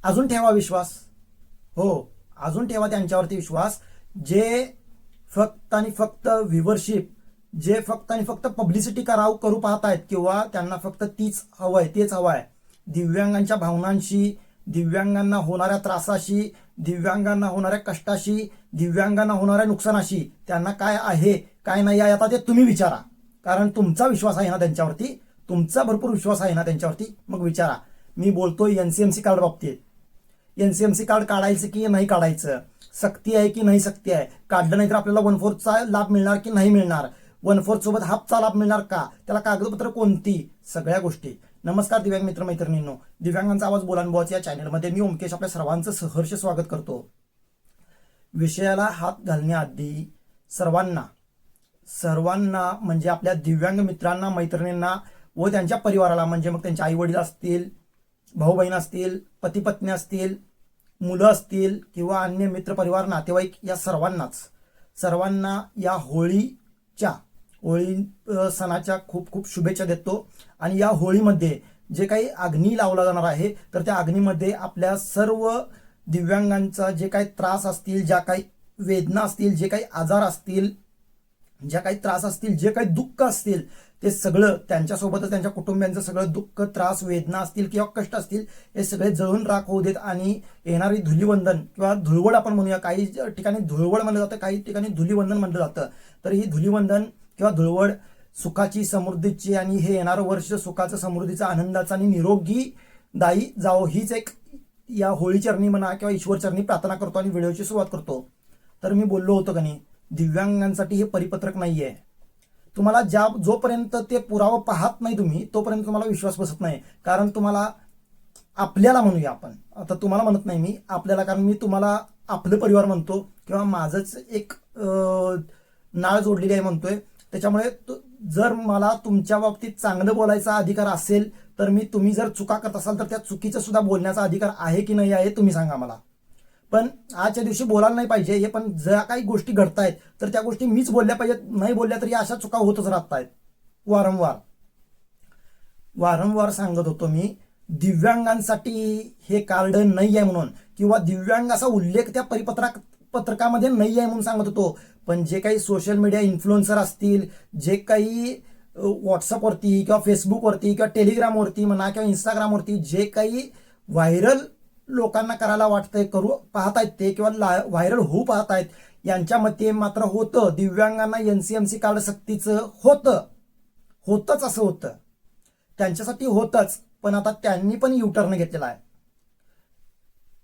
अजून ठेवा विश्वास. हो, अजून ठेवा त्यांच्यावरती विश्वास, जे फक्त आणि फक्त व्ह्युअरशिप, जे फक्त आणि फक्त पब्लिसिटी करू पाहतायत, किंवा त्यांना फक्त तेच हवंय. दिव्यांगांच्या भावनांशी, दिव्यांगांना होणाऱ्या त्रासाशी, दिव्यांगांना होणाऱ्या कष्टाशी, दिव्यांगांना होणाऱ्या नुकसानाशी त्यांना काय आहे काय नाही आहे आता ते तुम्ही विचारा. कारण तुमचा विश्वास आहे ना त्यांच्यावरती, तुमचा भरपूर विश्वास आहे ना त्यांच्यावरती, मग विचारा. मी बोलतोय एनसीएमसी कार्ड बाबतीत. एनसीएमसी कार्ड काढायचं की नाही काढायचं, सक्ती आहे की नाही सक्ती आहे, काढलं नाही तर आपल्याला 1/4चा लाभ मिळणार की नाही मिळणार, 1/4 सोबत हाफचा लाभ मिळणार का, त्याला कागदपत्र कोणती, सगळ्या गोष्टी. नमस्कार दिव्यांग मित्र मैत्रिणींनो, दिव्यांगांचा आवाज बोलानुभवाच्या या चॅनलमध्ये मी ओमकेश आपल्या सर्वांचं सहर्ष स्वागत करतो. विषयाला हात घालण्याआधी सर्वांना म्हणजे आपल्या दिव्यांग मित्रांना, मैत्रिणींना व त्यांच्या परिवाराला, म्हणजे मग त्यांचे आई वडील असतील, भाऊ बहीण असतील, पती पत्नी असतील, मुलं असतील, किंवा अन्य मित्र परिवार नातेवाईक, या सर्वांना या होळी सणाच्या खूप खूप शुभेच्छा देतो. आणि या होळीमध्ये जे काही अग्नी लावला जाणार आहे, तर त्या अग्नीमध्ये आपल्या सर्व दिव्यांगांचा जे काही त्रास असतील, ज्या काही वेदना असतील, जे काही आजार असतील, ज्या काही त्रास असतील, जे काही दुःख असतील, ते सगळं त्यांच्यासोबतच त्यांच्या कुटुंबियांचं सगळं दुःख, त्रास, वेदना असतील किंवा कष्ट असतील, हे सगळे जळून राख होऊ देत. आणि येणारी धुलीवंदन किंवा धुळवड आपण म्हणूया, काही ठिकाणी धुळवड म्हणलं जातं, काही ठिकाणी धुलीवंदन म्हणलं जातं. तर ही धुलीवंदन किंवा धुळवड सुखाची, समृद्धीची, आणि हे येणारं वर्ष सुखाचं, समृद्धीचं, आनंदाचं आणि निरोगी दायी जावो, हीच एक या होळी चरणी म्हणा किंवा ईश्वर चरणी प्रार्थना करतो आणि व्हिडिओची सुरुवात करतो. तर मी बोललो होतो का नाही, दिव्यांगांसाठी हे परिपत्रक नाहीये. तुम्हाला जोपर्यंत ते पुरावा पाहत नाही तुम्ही, तोपर्यंत तुम्हाला विश्वास बसत नाही. कारण आपल्याला म्हणूया आपण, आता तुम्हाला म्हणत नाही मी, आपल्याला, कारण मी तुम्हाला आपलं परिवार म्हणतो किंवा माझंच एक नाळ जोडलेली आहे म्हणतोय. त्याच्यामुळे जर मला तुमच्या बाबतीत चांगलं बोलायचा अधिकार असेल, तर तुम्ही जर चुका करत असाल तर त्या चुकीचं सुद्धा बोलण्याचा अधिकार आहे की नाही आहे तुम्ही सांगा मला. पण आजच्या दिवशी बोलायला नाही पाहिजे हे, पण ज्या काही गोष्टी घडतायत तर त्या गोष्टी मीच बोलल्या पाहिजेत. नाही बोलल्या तरी अशा चुका होतच राहत आहेत. वारंवार सांगत होतो मी, दिव्यांगांसाठी हे कार्ड नाही आहे म्हणून, किंवा दिव्यांगाचा उल्लेख त्या पत्रकामध्ये नाही आहे म्हणून सांगत होतो. पण जे काही सोशल मीडिया इन्फ्लुएन्सर असतील, जे काही व्हॉट्सअपवरती किंवा फेसबुकवरती किंवा टेलिग्रामवरती म्हणा किंवा इंस्टाग्रामवरती जे काही व्हायरल लोकांना करायला वाटतंय, पाहतायत ते, किंवा व्हायरल होऊ पाहतायत, यांच्या मते मात्र होतं दिव्यांगांना एनसीएमसी कार्ड सक्तीचं होतच असं होतं, त्यांच्यासाठी होतच. पण आता त्यांनी पण युटर्न घेतलेला आहे.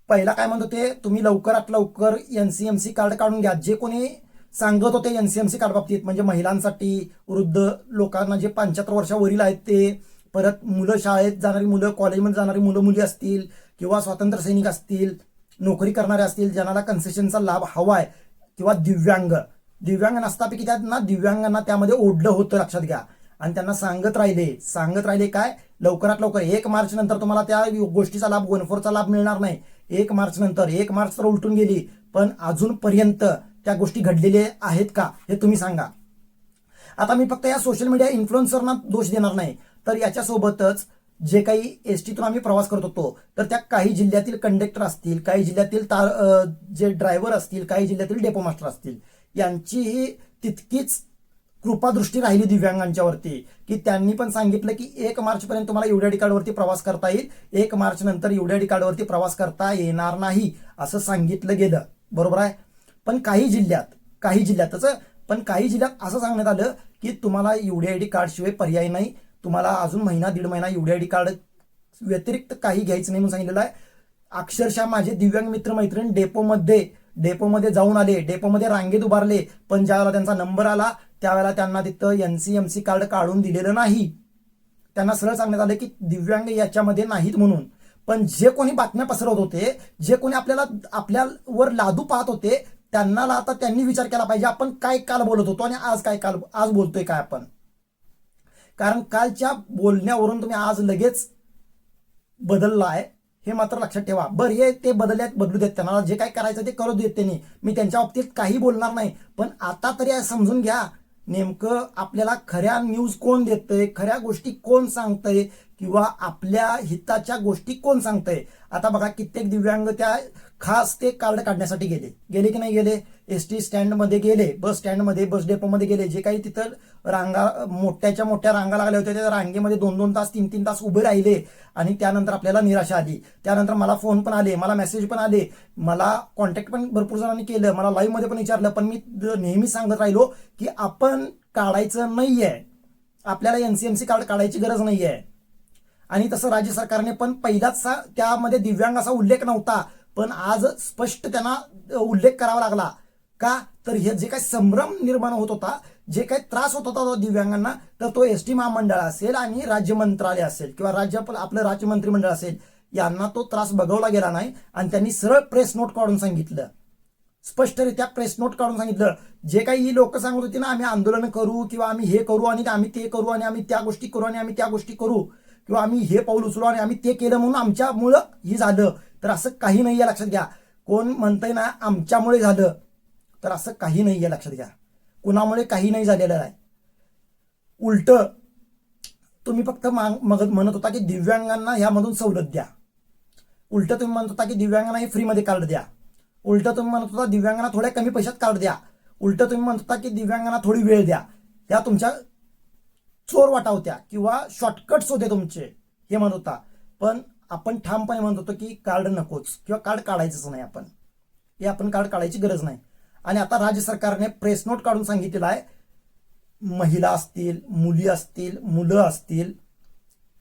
पहिला काय म्हणत होते, तुम्ही लवकरात लवकर एनसीएमसी कार्ड काढून घ्या. जे कोणी सांगत होते एनसीएमसी कार्ड बाबतीत, म्हणजे महिलांसाठी, वृद्ध लोकांना, जे 75 वर्षावरील आहेत ते, परत मुलं, शाळेत जाणारी मुलं, कॉलेजमध्ये जाणारी मुलं मुली असतील, किंवा स्वातंत्र्य सैनिक असतील, नोकरी करणारे असतील, ज्यांना कन्सेशनचा लाभ हवाय, किंवा दिव्यांग नसतापैकी त्यांना दिव्यांगांना त्यामध्ये ओढलं होतं, लक्षात घ्या. आणि त्यांना सांगत राहिले काय, लवकरात लवकर 1 मार्च नंतर तुम्हाला त्या गोष्टीचा लाभ, 1/4चा लाभ मिळणार नाही. 1 मार्च नंतर, 1 मार्च तर उलटून गेली, पण अजूनपर्यंत त्या गोष्टी घडलेल्या आहेत का हे तुम्ही सांगा. आता मी फक्त या सोशल मीडिया इन्फ्लुएन्सरना दोष देणार नाही, तर याच्यासोबतच जे काही एसटीतून आम्ही प्रवास करत होतो, तर त्या काही जिल्ह्यातील कंडक्टर असतील, काही जिल्ह्यातील जे ड्रायव्हर असतील, काही जिल्ह्यातील डेपो मास्टर असतील, यांचीही तितकीच कृपादृष्टी राहिली दिव्यांगांच्यावरती, की त्यांनी पण सांगितलं की 1 मार्च पर्यंत तुम्हाला यूडीआयडी कार्डवरती प्रवास करता येईल, 1 मार्च नंतर यूडीआयडी कार्डवरती प्रवास करता येणार नाही असं सांगितलं गेलं. बरोबर आहे. पण काही जिल्ह्यात असं सांगण्यात आलं की तुम्हाला यूडीआयडी कार्ड शिवाय पर्याय नाही, तुम्हाला अजून महिना 1.5 महिना यूडीआयडी कार्ड व्यतिरिक्त काही घ्यायचं नाही म्हणून सांगितलेलं आहे. अक्षरशः माझे दिव्यांग मित्र मैत्रीण डेपोमध्ये जाऊन आले, डेपोमध्ये रांगेत उभारले, पण ज्यावेळेला त्यांचा नंबर आला त्यावेळेला त्यांना तिथं एनसीएमसी कार्ड काढून दिलेलं नाही. त्यांना सरळ सांगण्यात आलं की दिव्यांग याच्यामध्ये नाहीत म्हणून. पण जे कोणी बातम्या पसरवत होते, जे कोणी आपल्यावर लादू पाहत होते, त्यांनी विचार केला पाहिजे आपण काय काल बोलत होतो आणि आज बोलतोय काय आपण. कारण कालच्या बोलण्यावरून तुम्ही आज लगेच बदललाय हे मात्र लक्षात ठेवा. बरं, हे ते बदलू देत, त्यांना जे काय करायचं ते करू देत त्यांनी, मी त्यांच्या बाबतीत काही बोलणार नाही. पण आता तरी समजून घ्या, नेमकं आपल्याला खऱ्या न्यूज कोण देतंय, खऱ्या गोष्टी कोण सांगतंय, किंवा आपल्या हिताच्या गोष्टी कोण सांगतंय. आता बघा कित्येक दिव्यांग त्या खास ते कार्ड काढण्यासाठी गेले की नाही गेले. एसटी स्टँडमध्ये गेले, बस स्टँडमध्ये, बस डेपोमध्ये गेले. जे काही तिथं रांगा मोठ्याच्या मोठ्या रांगा लागल्या होत्या त्या रांगेमध्ये 2-2 तास 3-3 तास उभे राहिले आणि त्यानंतर आपल्याला निराशा आली. त्यानंतर मला फोन पण आले, मला मेसेज पण आले, मला कॉन्टॅक्ट पण भरपूर जणांनी केलं, मला लाईव्ह मध्ये पण विचारलं. पण मी नेहमी सांगत राहिलो की आपण काढायचं नाहीये, आपल्याला एनसीएमसी कार्ड काढायची गरज नाहीये. आणि तसं राज्य सरकारने पण पहिलाच त्यामध्ये दिव्यांग असा उल्लेख नव्हता, पण आज स्पष्ट त्यांना उल्लेख करावा लागला. का तर हे जे काही संभ्रम निर्माण होत होता, जे काही त्रास होत होता दिव्यांगांना, तर तो एसटी महामंडळ असेल आणि राज्य मंत्रालय असेल किंवा आपलं राज्य मंत्रिमंडळ असेल, यांना तो त्रास बघवला गेला नाही. आणि त्यांनी सरळ प्रेस नोट काढून सांगितलं, स्पष्टरित्या प्रेस नोट काढून सांगितलं. जे काही ही लोक सांगत होती ना, आम्ही आंदोलन करू किंवा आम्ही हे करू आणि आम्ही ते करू आणि आम्ही त्या गोष्टी करू आणि आम्ही त्या गोष्टी करू किंवा आम्ही हे पाऊल उचलू आणि आम्ही ते केलं म्हणून आमच्यामुळं ही झालं, तर असं काही नाही आहे. लक्षात घ्या. कोण म्हणतंय ना आमच्यामुळे झालं, तर असं काही नाही आहे. लक्षात घ्या. कुणामुळे काही नाही झालेलं आहे. उलट तुम्ही फक्त म्हणत होता की दिव्यांगांना ह्यामधून सवलत द्या. उलट तुम्ही म्हणत होता की दिव्यांगांना हे फ्रीमध्ये कार्ड द्या. उलट तुम्ही म्हणत होता दिव्यांगांना थोड्या कमी पैशात कार्ड द्या. उलट तुम्ही म्हणत होता की दिव्यांगांना थोडी वेळ द्या. त्या तुमच्या चोर वाटा होत्या किंवा शॉर्टकट्स होते तुमचे, हे म्हणत होता. पण आपण ठामपणे म्हणत होतो की कार्ड नकोच किंवा कार्ड काढायचंच नाही. आपण कार्ड काढायची गरज नाही. आणि आता राज्य सरकारने प्रेस नोट काढून सांगितलेलं आहे, महिला असतील, मुली असतील, मुलं असतील,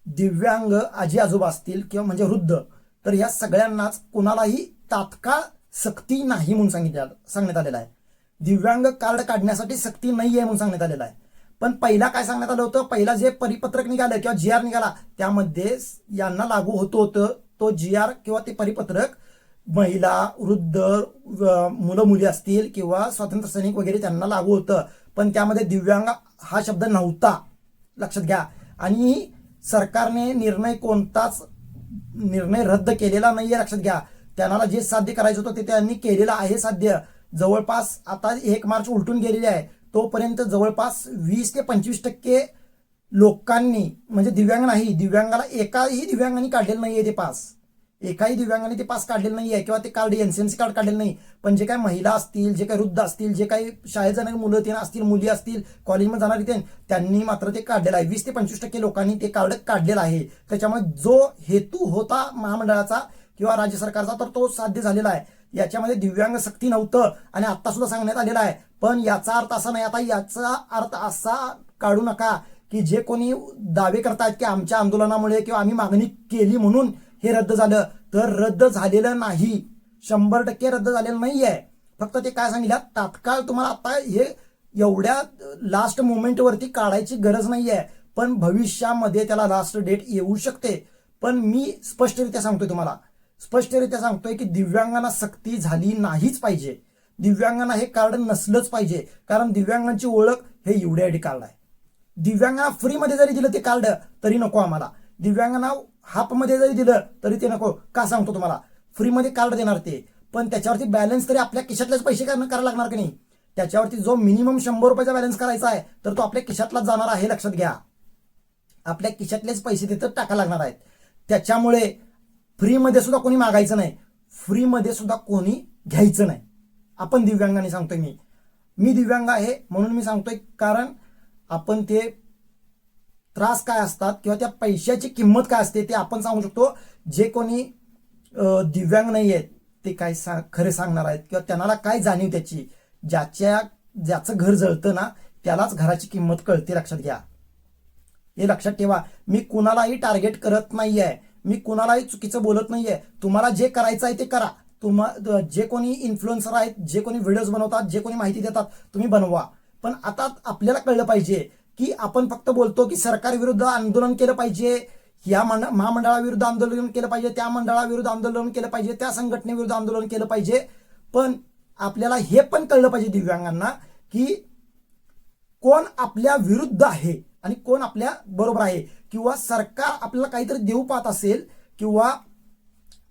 दिव्यांग आजी आजोबा असतील किंवा म्हणजे वृद्ध, तर या सगळ्यांनाच कुणालाही तात्काळ सक्ती नाही म्हणून सांगण्यात आलेलं आहे. दिव्यांग कार्ड काढण्यासाठी सक्ती नाही आहे म्हणून सांगण्यात आलेलं आहे. पण पहिला काय सांगण्यात आलं होतं, पहिला जे परिपत्रक निघालं किंवा जी आर निघाला, त्यामध्ये यांना लागू होतं तो जी आर किंवा ते परिपत्रक महिला, वृद्ध, मुलं मुली असतील किंवा स्वातंत्र्य सैनिक वगैरे त्यांना लागू होतं. पण त्यामध्ये दिव्यांग हा शब्द नव्हता. लक्षात घ्या. आणि सरकारने कोणताच निर्णय रद्द केलेला नाहीये. लक्षात घ्या. त्यांना जे साध्य करायचं होतं ते त्यांनी केलेलं आहे साध्य. जवळपास आता 1 मार्च उलटून गेलेली आहे, तोपर्यंत जवळपास 20 ते 25% लोकांनी, म्हणजे दिव्यांग नाही, दिव्यांगाला एकाही दिव्यांगाने काढलेलं नाहीये ते पास. एकाही दिव्यांगाने ते पास काढलेलं नाहीये किंवा ते कार्ड एनसीएमसी कार्ड काढलेलं नाही. पण जे काही महिला असतील, जे काही वृद्ध असतील, जे काही शाळेत जाणारी मुलं असतील, मुली असतील, कॉलेजमध्ये जाणारी त्यांनी मात्र ते काढलेलं आहे. 20 ते 25% लोकांनी ते कार्ड काढलेलं आहे. त्याच्यामुळे जो हेतू होता महामंडळाचा किंवा राज्य सरकारचा, तर तो साध्य झालेला आहे. याच्यामध्ये दिव्यांग सक्ती नव्हतं आणि आता सुद्धा सांगण्यात आलेलं आहे. पण याचा अर्थ असा नाही, आता याचा अर्थ असा काढू नका की जे कोणी दावे करतायत की आमच्या आंदोलनामुळे किंवा आम्ही मागणी केली म्हणून हे रद्द झालं, तर रद्द झालेलं नाही. 100% रद्द झालेलं नाहीये. फक्त ते काय सांगितलं, तात्काळ तुम्हाला आता हे एवढ्या लास्ट मोमेंटवरती काढायची गरज नाहीये, पण भविष्यामध्ये त्याला लास्ट डेट येऊ शकते. पण मी स्पष्टरित्या सांगतोय, तुम्हाला स्पष्टरित्या सांगतोय की दिव्यांगांना सक्ती झाली नाहीच पाहिजे. दिव्यांगांना हे कार्ड नसलंच पाहिजे. कारण दिव्यांगांची ओळख हे UDID कार्ड आहे. दिव्यांगांना फ्रीमध्ये जरी दिलं ते कार्ड तरी नको आम्हाला. दिव्यांगांना हाफमध्ये जरी दिलं तरी ते नको. का सांगतो तुम्हाला, फ्रीमध्ये कार्ड देणार ते, पण त्याच्यावरती बॅलन्स तरी आपल्या खिशातलेच पैसे करायला लागणार की नाही. त्याच्यावरती जो मिनिमम 100 रुपयाचा बॅलन्स करायचा आहे, तर तो आपल्या खिशातलाच जाणार आहे. लक्षात घ्या. आपल्या खिशातलेच पैसे तिथं टाकायला लागणार आहेत. त्याच्यामुळे फ्रीमध्ये सुद्धा कोणी मागायचं नाही, फ्रीमध्ये सुद्धा कोणी घ्यायचं नाही. आपण दिव्यांगांनी सांगतोय, मी दिव्यांग आहे म्हणून मी सांगतोय. कारण आपण ते त्रास काय असतात किंवा त्या पैशाची किंमत काय असते ते आपण सांगू शकतो. जे कोणी दिव्यांग नाही आहेत ते काय खरे सांगणार आहेत किंवा त्यांना काय जाणीव त्याची. ज्याचं घर जळतं ना, त्यालाच घराची किंमत कळते. लक्षात घ्या. हे लक्षात ठेवा. मी कुणालाही टार्गेट करत नाहीये, मी कुणालाही चुकीचं बोलत नाहीये. तुम्हाला जे करायचं आहे ते करा. जे कोणी इन्फ्लुएन्सर आहेत, जे कोणी व्हिडिओज बनवतात, जे कोणी माहिती देतात, तुम्ही बनवा. पण आता आपल्याला कळलं पाहिजे की आपण फक्त बोलतो की सरकारविरुद्ध आंदोलन केलं पाहिजे, या महामंडळाविरुद्ध आंदोलन केलं पाहिजे, त्या मंडळाविरुद्ध आंदोलन केलं पाहिजे, त्या संघटनेविरुद्ध आंदोलन केलं पाहिजे. पण आपल्याला हे पण कळलं पाहिजे दिव्यांगांना की कोण आपल्या विरुद्ध आहे आणि कोण आपल्या बरोबर आहे. किंवा सरकार आपल्याला काहीतरी देऊ पाहत असेल किंवा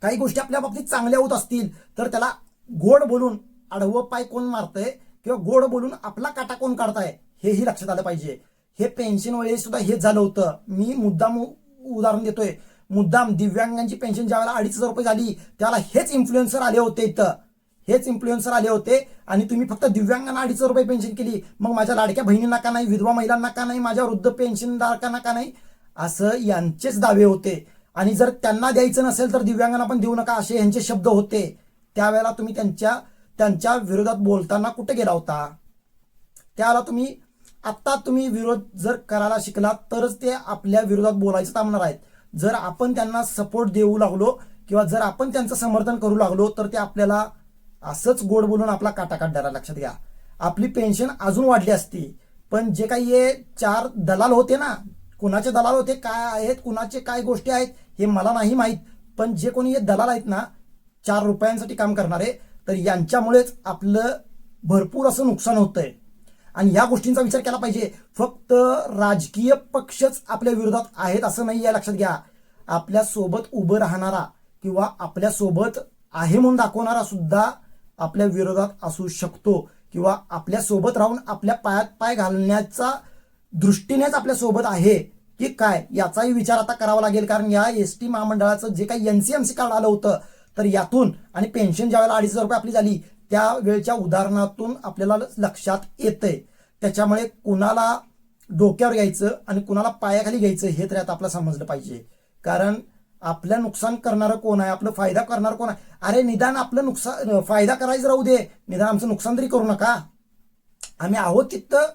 काही गोष्टी आपल्या बाबतीत चांगल्या होत असतील, तर त्याला गोड बोलून आडवं पाय कोण मारतंय किंवा गोड बोलून आपला काटा कोण काढताय, हेही लक्षात आलं पाहिजे. हे पेन्शन वेळेस सुद्धा हेच झालं होतं. मी मुद्दाम उदाहरण देतोय. मुद्दाम दिव्यांगांची पेन्शन ज्यावेळेला 2,500 रुपये झाली त्याला हेच इन्फ्लुएन्सर आले होते इथं, हेच इन्फ्लुएन्सर आले होते आणि तुम्ही फक्त दिव्यांगांना 2,500 रुपये पेन्शन केली, मग माझ्या लाडक्या बहिणींना का नाही, विधवा महिलांना का नाही, माझ्या वृद्ध पेन्शनधारकांना का नाही, असं यांचेच दावे होते. आणि जर त्यांना द्यायचं नसेल तर दिव्यांगांना पण देऊ नका असे यांचे शब्द होते. त्यावेळेला तुम्ही त्यांच्या विरोधात बोलताना कुठे गेला होता? त्यावेळेला आता तुम्ही विरोध जर करायला शिकलात तरच ते आपल्या विरोधात बोलायचं थांबणार आहेत. जर आपण त्यांना सपोर्ट देऊ लागलो किंवा जर आपण त्यांचं समर्थन करू लागलो तर ते आपल्याला असंच गोड बोलून आपला काटा काढणार. लक्षात घ्या, आपली पेन्शन अजून वाढली असती, पण जे काही हे 4 दलाल होते ना, कुणाचे दलाल होते, काय आहेत, कुणाचे काय गोष्टी आहेत हे मला नाही माहीत, पण जे कोणी हे दलाल आहेत ना 4 रुपयांसाठी काम करणारे, तर यांच्यामुळेच आपलं भरपूर असं नुकसान होतंय. आणि या गोष्टींचा विचार केला पाहिजे. फक्त राजकीय पक्षच आपल्या विरोधात आहेत असं नाही आहे. लक्षात घ्या, आपल्या सोबत उभं राहणारा किंवा आपल्या सोबत आहे म्हणून दाखवणारा सुद्धा आपल्या विरोधात असू शकतो किंवा आपल्या सोबत राहून आपल्या पायात पाय घालण्याचा दृष्टीनेच आपल्या सोबत आहे की काय याचाही विचार आता करावा लागेल. कारण या एसटी महामंडळाचं जे काही NCMC कार्ड आलं होतं तर यातून आणि पेन्शन ज्यावेळेला 2,500 रुपये आपली झाली त्यावेळच्या उदाहरणातून आपल्याला लक्षात येतंय. त्याच्यामुळे कुणाला डोक्यावर घ्यायचं आणि कुणाला पायाखाली घ्यायचं हे तर आता आपल्याला समजलं पाहिजे. कारण आपलं नुकसान करणारं कोण आहे, आपलं फायदा करणार कोण आहे? अरे निदान आपलं नुकसान फायदा करायचं राहू दे, निदान आमचं नुकसान तरी करू नका. आम्ही आहोत तिथं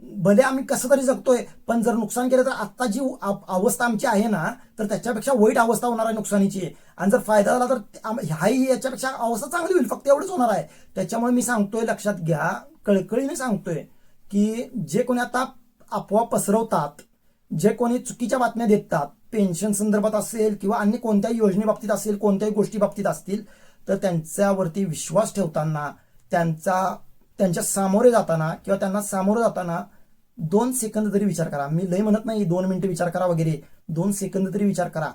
भले आम्ही कसं तरी जगतोय, पण जर नुकसान केलं तर आता जी अवस्था आमची आहे ना तर त्याच्यापेक्षा वाईट अवस्था होणार आहे नुकसानीची. आणि जर फायदा झाला तर ह्याही याच्यापेक्षा अवस्था चांगली होईल, फक्त एवढंच होणार आहे. त्याच्यामुळे मी सांगतोय, लक्षात घ्या, कळकळीने सांगतोय की जे कोणी आता अफवा पसरवतात, जे कोणी चुकीच्या बातम्या देतात, पेन्शन संदर्भात असेल किंवा अन्य कोणत्याही योजनेबाबतीत असेल, कोणत्याही गोष्टी बाबतीत असतील, तर त्यांच्यावरती विश्वास ठेवताना, त्यांच्या सामोरे जाताना किंवा त्यांना सामोरं जाताना 2 सेकंद तरी विचार करा. मी लय म्हणत नाही 2 मिनिटं विचार करा वगैरे, 2 सेकंद तरी विचार करा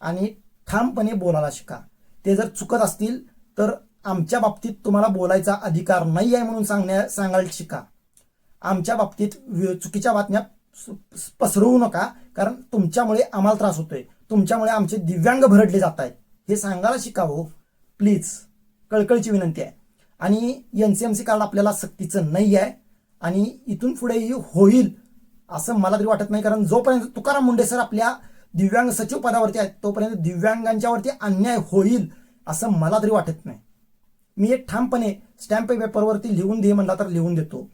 आणि ठामपणे बोलायला शिका. ते जर चुकत असतील तर आमच्या बाबतीत तुम्हाला बोलायचा अधिकार नाही आहे म्हणून सांगायला शिका. आमच्या बाबतीत चुकीच्या बातम्या पसरवू नका, कारण तुमच्यामुळे आम्हाला त्रास होतोय, तुमच्यामुळे आमचे दिव्यांग भरडले जात आहेत हे सांगायला शिकावं प्लीज, कळकळीची विनंती आहे. आणि NCMC कार्ड आपल्याला सक्तीचं नाही आहे आणि इथून पुढेही होईल असं मला तरी वाटत नाही. कारण जोपर्यंत तुकाराम मुंडे सर आपल्या दिव्यांग सचिव पदावरती आहेत तोपर्यंत दिव्यांगांच्यावरती अन्याय होईल असं मला तरी वाटत नाही. मी एक ठामपणे स्टॅम्प पेपरवरती लिहून दे म्हणला तर लिहून देतो.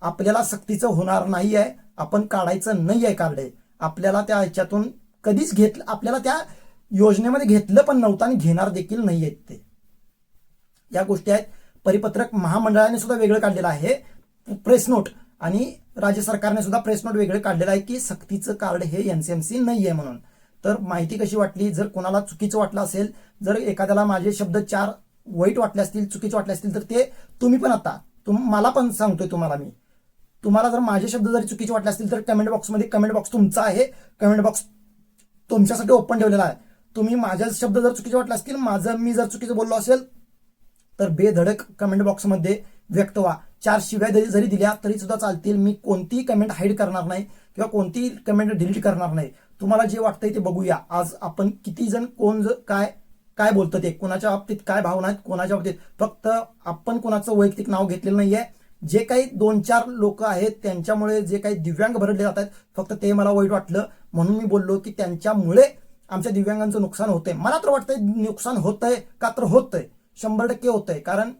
आपल्याला सक्तीचं होणार नाही आहे, आपण काढायचं नाही आहे कार्ड. आपल्याला त्या ह्याच्यातून कधीच आपल्याला त्या योजनेमध्ये घेतलं पण नव्हतं आणि घेणार देखील नाही आहेत ते. या गोष्टी आहेत. परिपत्रक महामंडळाने सुद्धा वेगळं काढलेलं आहे, प्रेस नोट, आणि राज्य सरकारने सुद्धा प्रेस नोट वेगळं काढलेलं आहे की सक्तीचं कार्ड हे NCMC नाही आहे म्हणून. तर माहिती कशी वाटली? जर कोणाला चुकीचं वाटलं असेल, जर एखाद्याला माझे शब्द 4 वाईट वाटले असतील, चुकीचे वाटले असतील, तर ते तुम्ही पण आता मला पण सांगतोय तुम्हाला जर माझे शब्द जरी चुकीचे वाटले असतील तर कमेंट बॉक्समध्ये, कमेंट बॉक्स तुमचा आहे, कमेंट बॉक्स तुमच्यासाठी ओपन ठेवलेला आहे. तुम्ही माझे शब्द जर चुकीचे वाटले असतील, मी जर चुकीचं बोललो असेल तर बेधडक कमेंट बॉक्समध्ये व्यक्त व्हा. 4 शिव्या जरी दिल्या तरी सुद्धा चालतील. मी कोणतीही कमेंट हाईड करणार नाही किंवा कोणतीही कमेंट डिलीट करणार नाही. तुम्हाला जे वाटतंय ते बघूया. आज आपण किती जण कोण काय बोलतं ते, कोणाच्या बाबतीत काय भावना आहेत, कोणाच्या बाबतीत, फक्त आपण कोणाचं वैयक्तिक नाव घेतलेलं नाहीये. जे काही 2-4 लोक आहेत त्यांच्यामुळे जे काही दिव्यांग भरडले जात आहेत, फक्त ते मला वाईट वाटलं म्हणून मी बोललो की त्यांच्यामुळे आमच्या दिव्यांगांचं नुकसान होतंय. मला तर वाटतंय नुकसान होतंय का, तर होतंय, 100% होतंय. कारण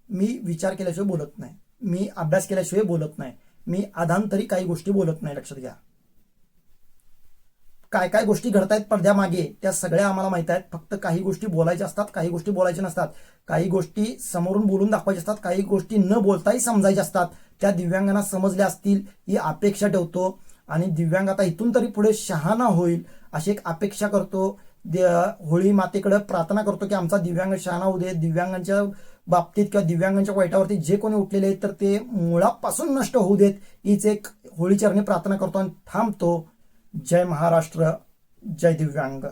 मी विचार केल्याशिवाय बोलत नाही, मी अभ्यास केल्याशिवाय बोलत नाही, मी अधांतरी काही गोष्टी बोलत नाही. लक्षात घ्या, काय काय गोष्टी घडतायत पडद्यामागे त्या सगळ्या आम्हाला माहित आहेत. फक्त काही गोष्टी बोलायच्या असतात, काही गोष्टी बोलायच्या नसतात, काही गोष्टी समोरून बोलून दाखवायच्या असतात, काही गोष्टी न बोलताही समजायच्या असतात. त्या दिव्यांगांना समजल्या असतील ही अपेक्षा ठेवतो आणि दिव्यांग आता इथून तरी पुढे शहाणा होईल अशी एक अपेक्षा करतो. होळी मातेकडे प्रार्थना करतो की आमचा दिव्यांग शहाणा होऊ दे. दिव्यांगांच्या बाबतीत किंवा दिव्यांगांच्या वाईटावरती जे कोणी उठलेले आहेत तर ते मुळापासून नष्ट होऊ देत हीच एक होळी चरणी प्रार्थना करतो आणि थांबतो. जय महाराष्ट्र, जय दिव्यांग.